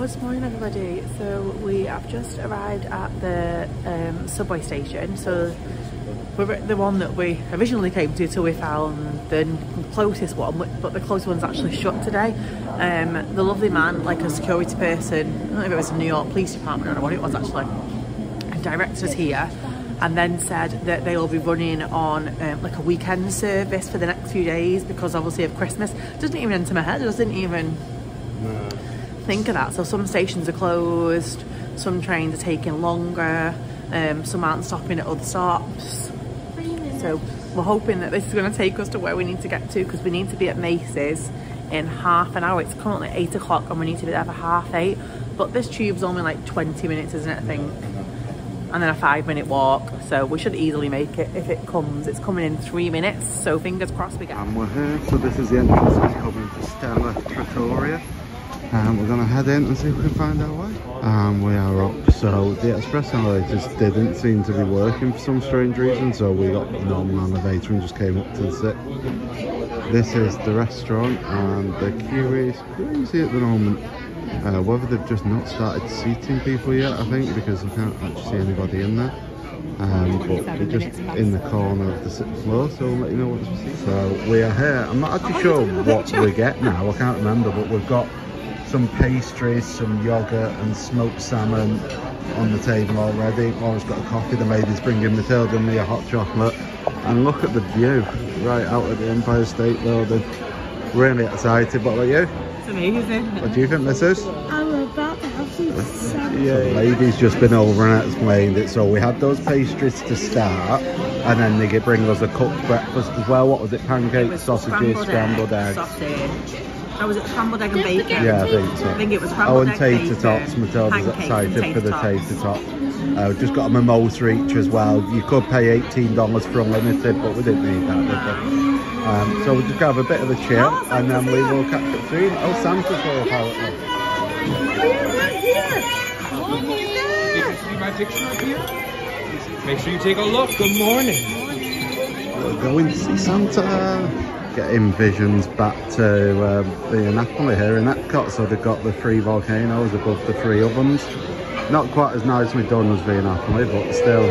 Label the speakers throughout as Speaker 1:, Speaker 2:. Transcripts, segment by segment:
Speaker 1: Good morning, everybody. So we have just arrived at the subway station. So we're at the one that we originally came to till we found the closest one, but the closest one's actually shut today. The lovely man, like a security person, I don't know if it was the New York Police Department, I don't know what it was actually, directed us here and then said that they will be running on like a weekend service for the next few days because obviously of Christmas. Doesn't even enter my head, I didn't even think of that. So some stations are closed, some trains are taking longer, some aren't stopping at other stops. So we're hoping that this is going to take us to where we need to get to, because we need to be at Macy's in half an hour. It's currently 8 o'clock and we need to be there for 8:30, but this tube's only like 20 minutes, isn't it, I think? And then a 5-minute walk, so we should easily make it if it comes. It's coming in 3 minutes, so fingers crossed we get.
Speaker 2: And we're here, so this is the entrance that's coming to Stella Trattoria. And we're going to head in and see if we can find our way. And we are up. So the express elevators didn't seem to be working for some strange reason, so we got the normal elevator and just came up to the 6th. This is the restaurant and the queue is crazy at the moment. Whether they've just not started seating people yet, I think, because I can't actually see anybody in there. But they're just in the corner of the 6th floor, so we'll let you know what we see. So we are here. I'm not actually sure what we get now, I can't remember, but we've got some pastries, some yogurt and smoked salmon on the table already. Laura's got a coffee, the lady's bringing Matilda and me a hot chocolate. And look at the view right out at the Empire State Building. Really excited. What about you?
Speaker 1: It's amazing.
Speaker 2: What do you think this is?
Speaker 3: I'm about to have some salmon.
Speaker 2: Yeah, the lady's just been over and explained it. So we had those pastries to start, and then they bring us a cooked breakfast as well. What was it? Pancakes, sausages, scrambled eggs.
Speaker 1: Sausage. How was it? Scrambled egg and bacon?
Speaker 2: Yeah, I think so.
Speaker 1: I think it was scrambled egg,
Speaker 2: tater
Speaker 1: bacon,
Speaker 2: tots. Matilda's excited for the tater tot. We've just got a mimosa each as well. You could pay $18 for unlimited, but we didn't need that, did we? So we'll just have a bit of a chill, and then we will catch up soon. Oh, Santa's here apparently.
Speaker 4: See my picture up here? Make sure you take a look. Good morning.
Speaker 2: We're going to see Santa. Getting visions back to the Napoli here in Epcot. So they've got the 3 volcanoes above the 3 ovens. Not quite as nicely done as Via Napoli, but still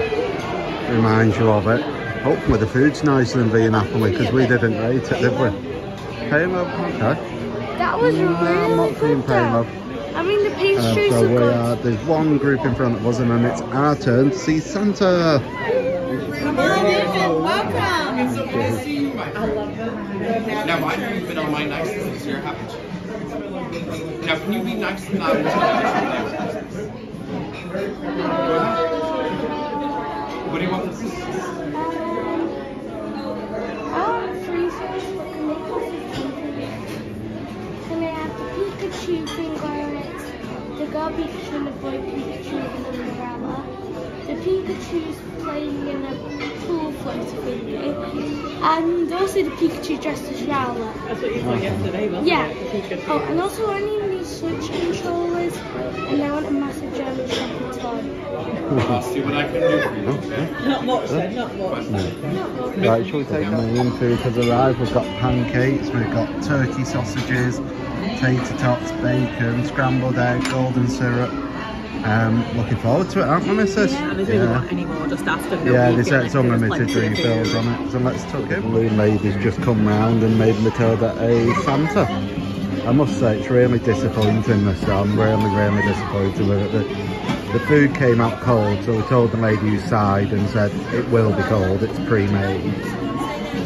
Speaker 2: reminds you of it. Hopefully the food's nicer than Via Napoli, because we didn't rate it, did we? Caleb? Okay.
Speaker 3: That was really
Speaker 2: I'm not feeling Caleb.
Speaker 3: I mean, the pastries
Speaker 2: So
Speaker 3: are
Speaker 2: we
Speaker 3: good.
Speaker 2: are, there's one group in front of us, and then it's our turn to see Santa.
Speaker 4: Welcome. It's so good to see you, my friend. Now, why have you been on my nice list this year, haven't you? Now, can you be nice and loud until I get your next? What do you want?
Speaker 3: Can I have the Pikachu thing on it? The girl Pikachu and the boy Pikachu with an umbrella. The Pikachu's playing in a pool floater thingy. And also the Pikachu dressed as Rowlet.
Speaker 1: That's what you saw yesterday, wasn't
Speaker 3: Yeah.
Speaker 1: it?
Speaker 3: Oh, and also I need these Switch controllers, and I want a massive German Shepherd toy.
Speaker 4: I'll see what I can do for you, okay?
Speaker 1: Not much then, not much.
Speaker 2: Right, shall we take the main food has arrived? We've got pancakes, we've got turkey sausages, tater tots, bacon, scrambled egg, golden syrup. Looking forward to it, aren't we, missus?
Speaker 1: Yeah, and there's really not any more just after.
Speaker 2: Yeah, they said it's unlimited refills on it, so let's tuck it. The balloon lady's just come round and made Matilda a Santa. I must say, it's really disappointing this, so I'm really disappointed with it. The food came out cold, so we told the lady who side and said it will be cold, it's pre-made.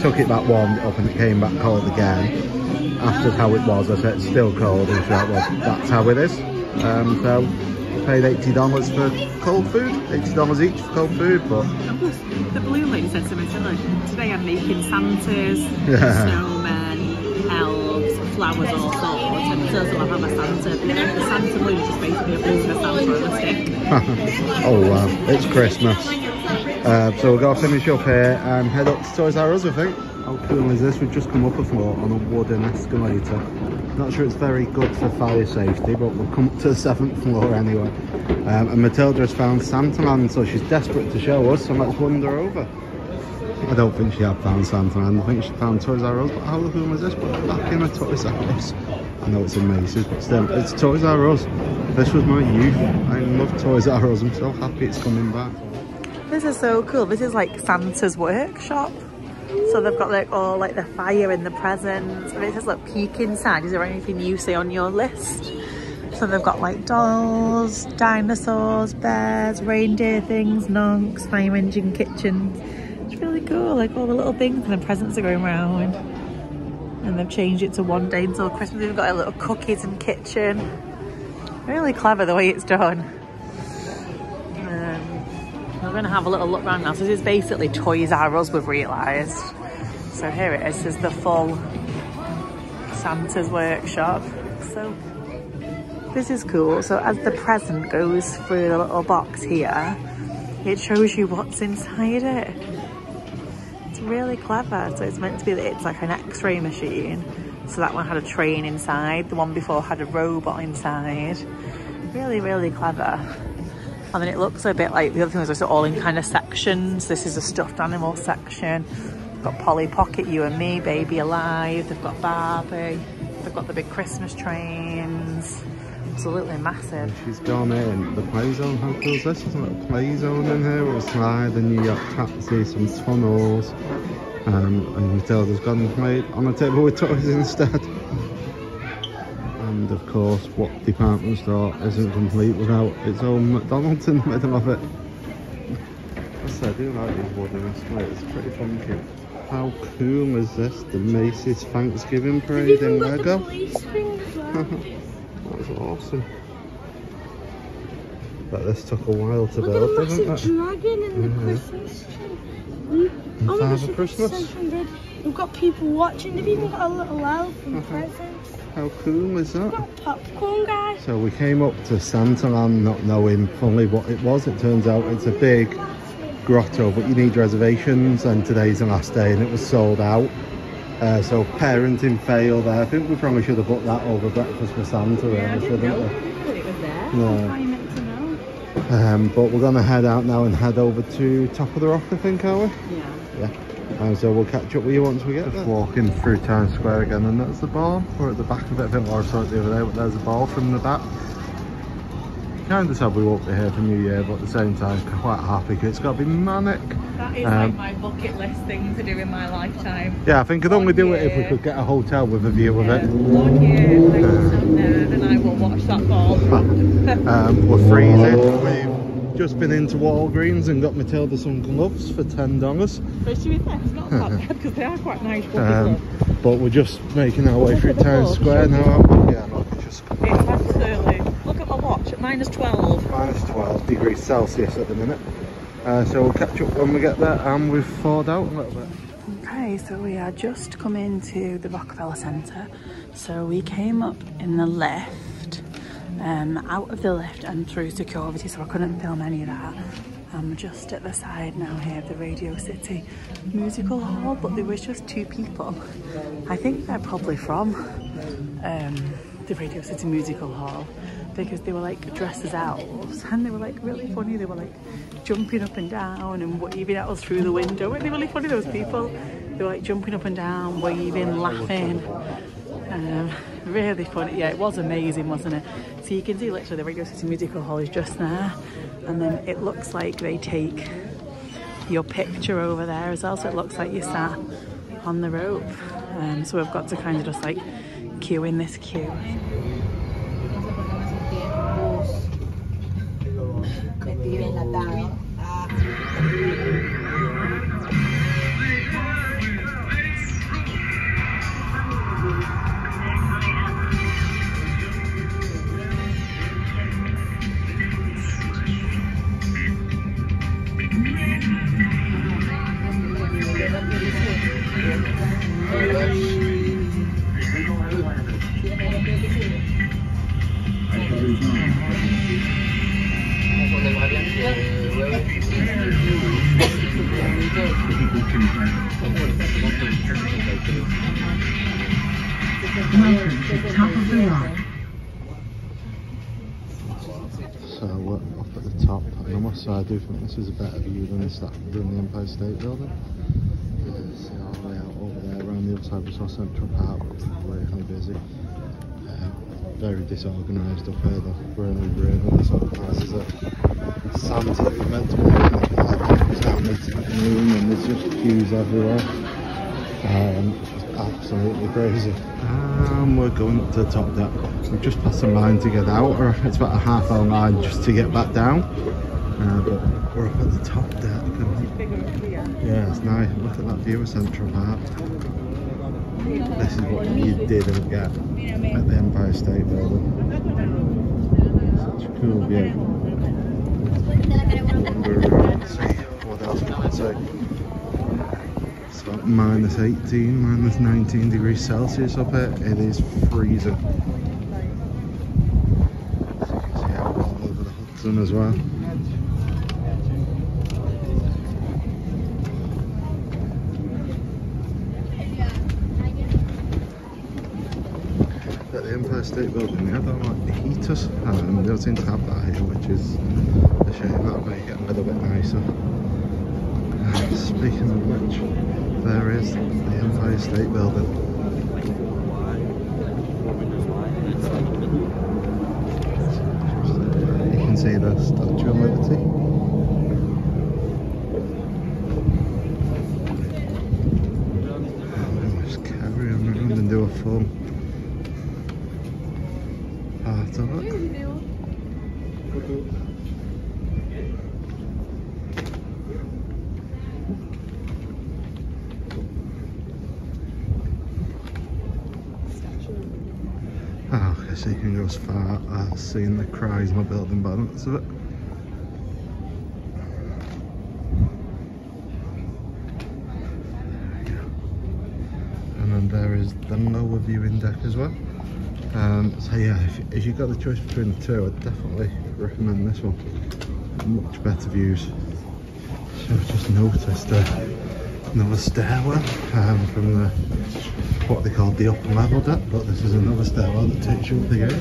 Speaker 2: Took it back, warmed it up, and it came back cold again. Asked us how it was, I said it's still cold, and she said, well, that's how it is. So we paid $80 for cold food, $80 each for cold food, but...
Speaker 1: The balloon lady said to me, today I'm making Santas, snowmen, elves, flowers, all sorts, and so I'll have a Santa. The Santa balloon is just basically a balloon with a Santa on a stick.
Speaker 2: Oh wow, it's Christmas. So we're going to finish up here and head up to Toys R Us, I think. How cool is this? We've just come up a floor on a wooden escalator. Not sure it's very good for fire safety, but we'll come up to the 7th floor anyway. And Matilda has found Santa Man, so she's desperate to show us, so let's wander over. I don't think she had found Santa and I think she found Toys R Us, but how cool was this? But back in a Toys R Us. I know it's in Macy's, but still, it's Toys R Us. This was my youth. I love Toys R Us. I'm so happy it's coming back.
Speaker 1: This is so cool. This is like Santa's workshop. So they've got like all like the fire and the presents, and it says like peek inside. Is there anything you see on your list? So they've got like dolls, dinosaurs, bears, reindeer things, nonks, fire engine kitchens. It's really cool, like all the little things, and the presents are going around. And they've changed it to one day until Christmas. They've got a little cookies and kitchen. Really clever the way it's done. We're going to have a little look around now. So this is basically Toys R Us, we've realised. So here it is. This is the full Santa's workshop. So this is cool. So as the present goes through the little box here, it shows you what's inside it. It's really clever. So it's meant to be that it's like an X-ray machine. So that one had a train inside. The one before had a robot inside. Really, really clever. And then it looks a bit like the other thing was all in kind of sections. This is a stuffed animal section. They've got Polly Pocket, You and Me, Baby Alive. They've got Barbie. They've got the big Christmas trains. Absolutely massive.
Speaker 2: She's gone in the play zone. How cool is this? There's a little play zone in here with a slide, a New York taxi, some tunnels. And Matilda's gone and played on a table with toys instead. And of course, what department store isn't complete without its own McDonald's in the middle of it? I do like these wooden escalators, it's pretty funky. How cool is this? The Macy's Thanksgiving Parade in Lego. That's awesome. But this took a while to build, didn't it?
Speaker 3: Look at the massive dragon in the Christmas tree.
Speaker 2: Father Christmas.
Speaker 3: We've got people watching. They've even got a little elf and presents.
Speaker 2: How cool is that?
Speaker 3: We've got popcorn, guys.
Speaker 2: So we came up to Santaland not knowing fully what it was. It turns out it's a big grotto, but you need reservations, and today's the last day and it was sold out. So parenting fail there. I think we probably should have booked that over breakfast for Santa.
Speaker 1: Yeah, I didn't know
Speaker 2: we?
Speaker 1: that it was there.
Speaker 2: No.
Speaker 1: That's how you meant to know.
Speaker 2: But we're going to head out now and head over to Top of the Rock, I think, are we?
Speaker 1: Yeah.
Speaker 2: Yeah. So we'll catch up with you once we get there. Just walking through Times Square again, and that's the ball. We're at the back of it. I think Laura saw it the other day, but there's a ball from the back. Kind of sad we won't be here for New Year, but at the same time quite happy because it's got to be manic.
Speaker 1: That is like my bucket list thing to do in my lifetime.
Speaker 2: Yeah, I think I'd only do it if we could get a hotel with a view of it.
Speaker 1: 1 year, I will stand there and I will watch that ball.
Speaker 2: We're freezing. We've just been into Walgreens and got Matilda some gloves for $10.
Speaker 1: But to be fair, it's not that bad because they are quite nice gloves.
Speaker 2: But we're just making our way through Times Square now, aren't we? Yeah, look,
Speaker 1: it's absolutely. Look at my watch at -12.
Speaker 2: -12 degrees Celsius at the minute. So we'll catch up when we get there, and we've thawed out a little bit.
Speaker 1: Okay, so we are just coming to the Rockefeller Center. So we came up in the lift, out of the lift and through security, so I couldn't film any of that. I'm just at the side now here of the Radio City Musical Hall, but there was just 2 people. I think they're probably from the Radio City Musical Hall, because they were like dressed as elves and they were like really funny. They were like jumping up and down and waving at us through the window. Weren't they really funny, those people? They were like jumping up and down, waving, laughing. Really funny. Yeah, it was amazing, wasn't it? So you can see literally the Radio City Musical Hall is just there, and then it looks like they take your picture over there as well, so it looks like you sat on the rope. So we've got to kind of just like queue in this queue.
Speaker 2: So we're up at the top, and I must say I do think this is a better view than the Empire State Building. outside we saw Central Park, really busy. Very disorganised up here though, really disorganised. There's a Santa who's meant to be doing like down meeting room, and there's just queues everywhere. It's just absolutely crazy. We're going up to the top deck. We've just passed the line to get out, or it's about a half-hour line just to get back down. But we're up at the top deck. Yeah, it's nice. Look at that view of Central Park. This is what you didn't get at the Empire State Building. Such a cool view. Let's see what else we can see. It's about -18, -19 degrees Celsius up here. It is freezing. As you can see out all over the Hudson as well. At the Empire State Building, they have like the heaters, and they don't seem to have that here, which is a shame. That'll make it a little bit nicer. Speaking of which, there is the Empire State Building. You can see the Statue of Liberty. I'll just carry on around and do a full part of it. Okay, so you can go as far as seeing the Chrysler Building by the looks of it. There we go. And then there is the lower viewing deck as well. So yeah, if you've got the choice between the two, I'd definitely recommend this one. Much better views. So I've just noticed another stairwell from the what they call the upper level deck, but this is another stairwell that takes you up the gate.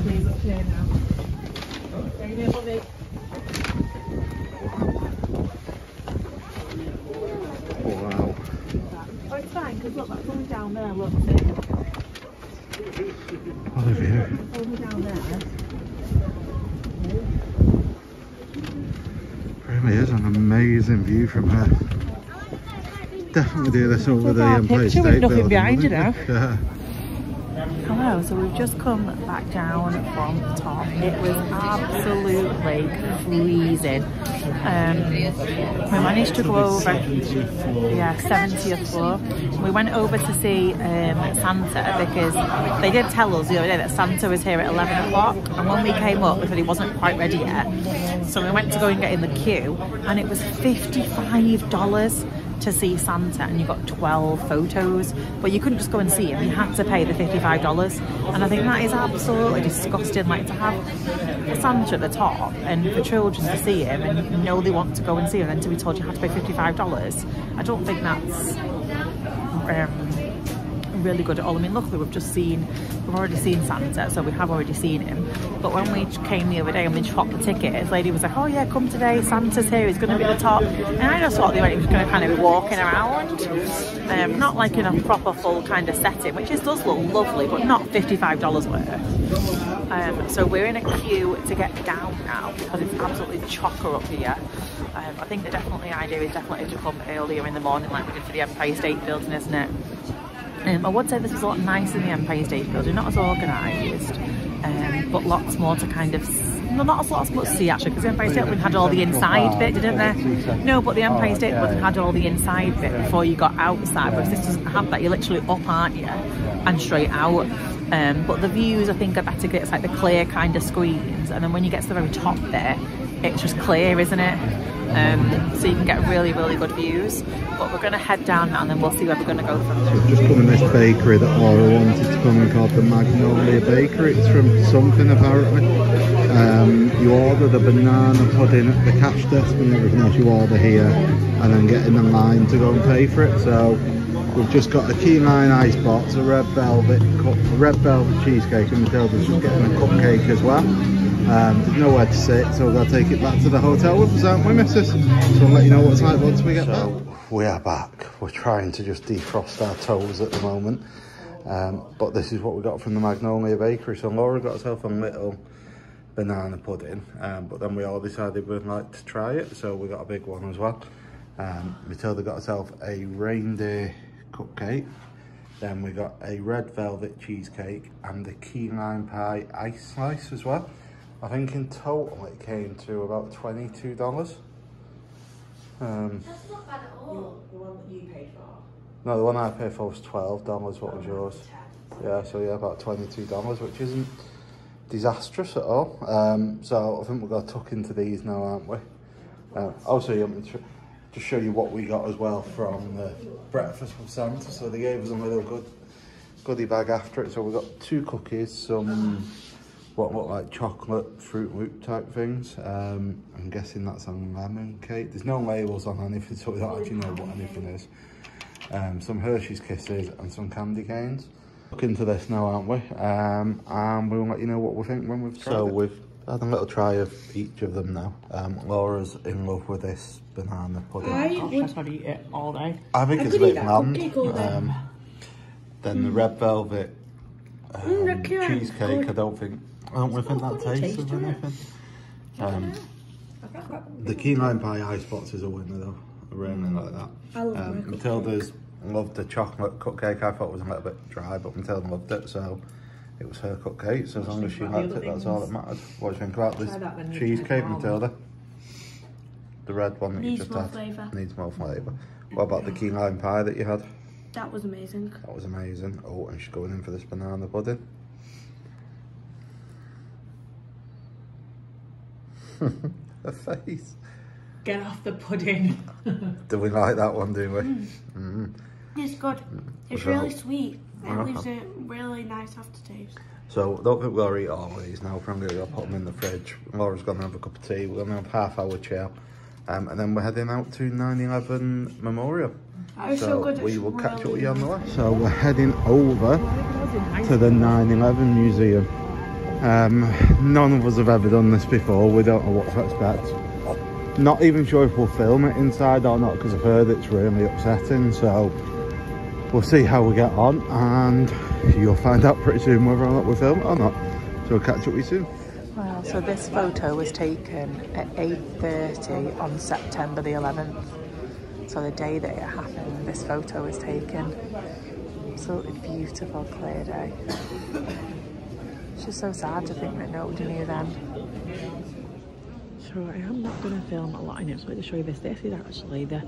Speaker 2: Wow.
Speaker 1: Oh, it's fine, because look, that's only down there, look.
Speaker 2: What a view.
Speaker 1: Only down there.
Speaker 2: Really is an amazing view from here. Definitely do this over the Empire State Building.
Speaker 1: Nothing behind you now.
Speaker 2: Yeah.
Speaker 1: Hello, so we've just come back down from the top. It was absolutely freezing. We managed to go over, 70th floor. We went over to see Santa, because they did tell us the other day that Santa was here at 11 o'clock, and when we came up we said he wasn't quite ready yet. So we went to go and get in the queue, and it was $55 to see Santa, and you got 12 photos, but you couldn't just go and see him, you had to pay the $55, and I think that is absolutely disgusting. Like, to have Santa at the top and for children to see him and you know they want to go and see him, and then to be told you have to pay $55, I don't think that's really good at all. I mean, luckily we've already seen Santa, so we have already seen him, but when we came the other day and we chopped the ticket, this lady was like, oh yeah, come today, Santa's here, he's going to be at the top, and I just thought he was going to kind of be walking around, not like in a proper full kind of setting, which does look lovely, but not $55 worth. So we're in a queue to get down now, because it's absolutely chocker up here. I think the idea is definitely to come earlier in the morning, like we did for the Empire State Building, isn't it? I would say this was a lot nicer in the Empire State Building, not as organised, but lots more to kind of, not as much see actually, because the Empire State Building had all the inside bit, didn't they? No, but the Empire State Building had all the inside bit before you got outside, whereas this doesn't have that. You're literally up, aren't you, and straight out. But the views, I think, are better. It's like the clear kind of screens, and then when you get to the very top there, it's just clear, isn't it? So you can get really, really good views. But we're going to head down now, and then we'll see where we're going to go from there.
Speaker 2: So just come in this bakery that Laura wanted to come in, called the Magnolia Bakery. It's from something apparently. You order the banana pudding at the cash desk and everything else you order here, and then get in the line to go and pay for it. So we've just got a key lime ice box, a red velvet cheesecake, and Matilda's just getting a cupcake as well. There's nowhere to sit, so we've got to take it back to the hotel with us, aren't we, missus? So we'll let you know what it's like once we get back. we are back. We're trying to just defrost our toes at the moment. But this is what we got from the Magnolia Bakery. So Laura got herself a little banana pudding, but then we all decided we'd like to try it, so we got a big one as well. Matilda got herself a reindeer cupcake. Then we got a red velvet cheesecake and a key lime pie ice slice as well. I think in total it came to about $22.
Speaker 3: That's not bad at all.
Speaker 1: The one that you paid for?
Speaker 2: No, the one I paid for was $12. What was yours?
Speaker 1: 10.
Speaker 2: Yeah, so yeah, about $22, which isn't disastrous at all. So I think we're going to tuck into these now, aren't we? Also, you want me to just show you what we got as well from the breakfast with Santa. So they gave us a little goodie bag after it. So we got 2 cookies, some what look like chocolate Fruit Loop type things. I'm guessing that's a lemon cake. There's no labels on anything, so we don't actually know what anything is. Some Hershey's Kisses and some candy canes. Look into this now, aren't we? And we'll let you know what we think when we've tried it. We've had a little try of each of them now. Laura's in love with this banana pudding.
Speaker 1: I could eat it all day.
Speaker 2: I think it's a bit bland. Then the red velvet cheesecake, I don't think that tastes of anything. The key lime pie ice box is a winner though. I really like that.
Speaker 3: I love
Speaker 2: Matilda's loved the chocolate cupcake. I thought it was a little bit dry, but Matilda loved it, so it was her cupcake. So as long as she liked it, that's all that mattered. What do you think about this cheesecake, Matilda? The red one that you just had. Needs more flavour. What about the key lime pie that you had?
Speaker 3: That was amazing.
Speaker 2: That was amazing. Oh, and she's going in for this banana pudding. Her face.
Speaker 1: Get off the pudding.
Speaker 2: Do we like that one, do we?
Speaker 3: It's good. It's really sweet. It leaves a really nice aftertaste.
Speaker 2: So, I don't think we'll eat all of these now. I'm going to put them in the fridge. Laura's going to have a cup of tea. We're going to have half-hour chill. And then we're heading out to 9/11 Memorial. So we will catch up with you on the way. So we're heading over to the 9/11 Museum. None of us have ever done this before. We don't know what to expect. Not even sure if we'll film it inside or not, because I've heard it's really upsetting. So we'll see how we get on, and you'll find out pretty soon whether or not we film it or not. So we'll catch up with you soon.
Speaker 1: Well, so this photo was taken at 8:30 on September the 11th. So the day that it happened, this photo was taken. Absolutely beautiful, clear day. It's just so sad to think that nobody knew then. So I am not going to film a lot in it, so I'll show you this. This is actually the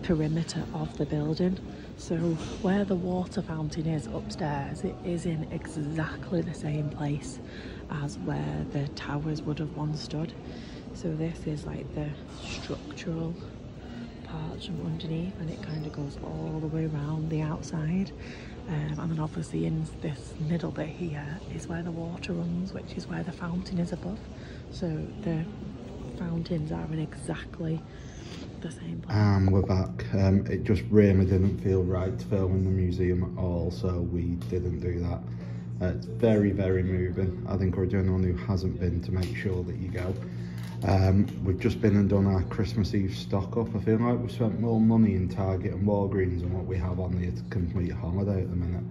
Speaker 1: perimeter of the building. So where the water fountain is upstairs, it is in exactly the same place as where the towers would have once stood. So this is like the structural parts from underneath, and it kind of goes all the way around the outside. And then obviously in this middle bit here is where the water runs, which is where the fountain is above. So the fountains are in exactly the same place.
Speaker 2: And we're back. It just really didn't feel right to film in the museum at all, so we didn't do that. It's very, very moving. I think we're anyone who hasn't been to make sure that you go. We've just been and done our Christmas Eve stock up. I feel like we've spent more money in Target and Walgreens than what we have on the complete holiday at the minute.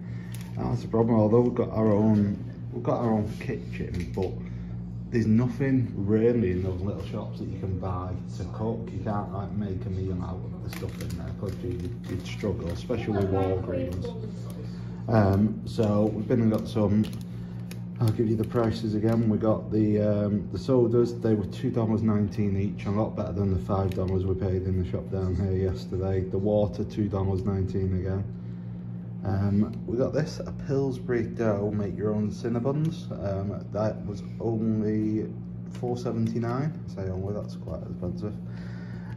Speaker 2: And that's the problem. Although we've got our own kitchen, but there's nothing really in those little shops that you can buy to cook. You can't like make a meal out of the stuff in there, because you'd struggle, especially with Walgreens. So we've been and got some. I'll give you the prices again. We got the sodas. They were $2.19 each, a lot better than the $5 we paid in the shop down here yesterday. The water, $2.19 again. We got this, a Pillsbury dough, make your own Cinnabons. That was only $4.79. I say only, that's quite expensive.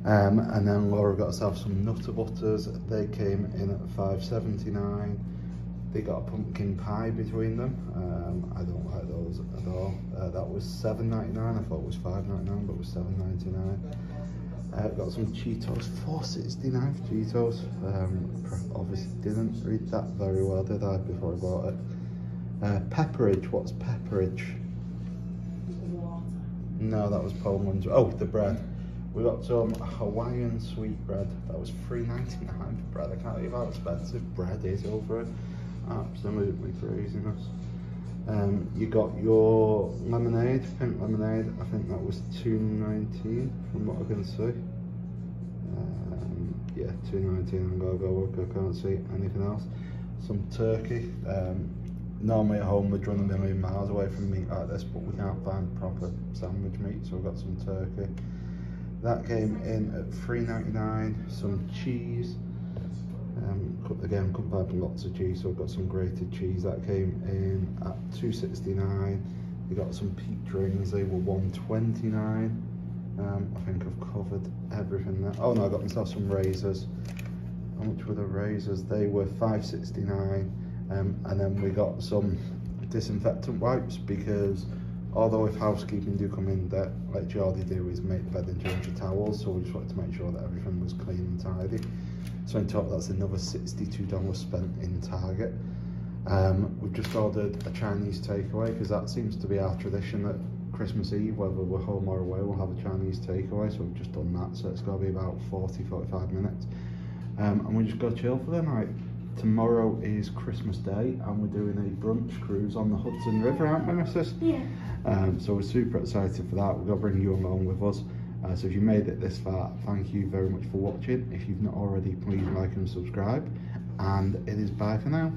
Speaker 2: And then Laura got herself some Nutter Butters. They came in at $5.79. They got a pumpkin pie between them. I don't like those at all. That was $7.99. I thought it was $5.99, but it was $7.99. Got some Cheetos, $4.69 for Cheetos. Obviously didn't read that very well, did I, before I bought it. Pepperidge, what's Pepperidge? No, that was Pullman's. Oh, the bread. We got some Hawaiian sweetbread. That was $3.99 for bread. I can't believe how expensive bread is over it. Absolutely craziness. You got your lemonade, pink lemonade. I think that was $2.19 from what I can see. Yeah, $2.19. I'm gonna go look. I can't see anything else. Some turkey. Normally at home we'd run a million miles away from meat like this, but we can't find proper sandwich meat, so we've got some turkey. That came in at $3.99. Some cheese. Again, couldn't find lots of cheese, so I've got some grated cheese. That came in at $2.69. You got some peach rings. They were $1.29. I think I've covered everything there. Oh no, I got myself some razors. How much were the razors? They were $5.69. And then we got some disinfectant wipes, because although if housekeeping do come in, that like Geordie do is make the bed and change the towels, so we just wanted to make sure that everything was clean and tidy. So in total that's another $62 spent in Target. We've just ordered a Chinese takeaway, because that seems to be our tradition at Christmas Eve, whether we're home or away, we'll have a Chinese takeaway, so we've just done that, so it's got to be about 40-45 minutes. And we just go chill for the night. Tomorrow is Christmas Day and we're doing a brunch cruise on the Hudson River, aren't we, missus?
Speaker 3: Yeah.
Speaker 2: So we're super excited for that. We're going to bring you along with us. So if you made it this far, thank you very much for watching. If you've not already, please like and subscribe. And it is bye for now.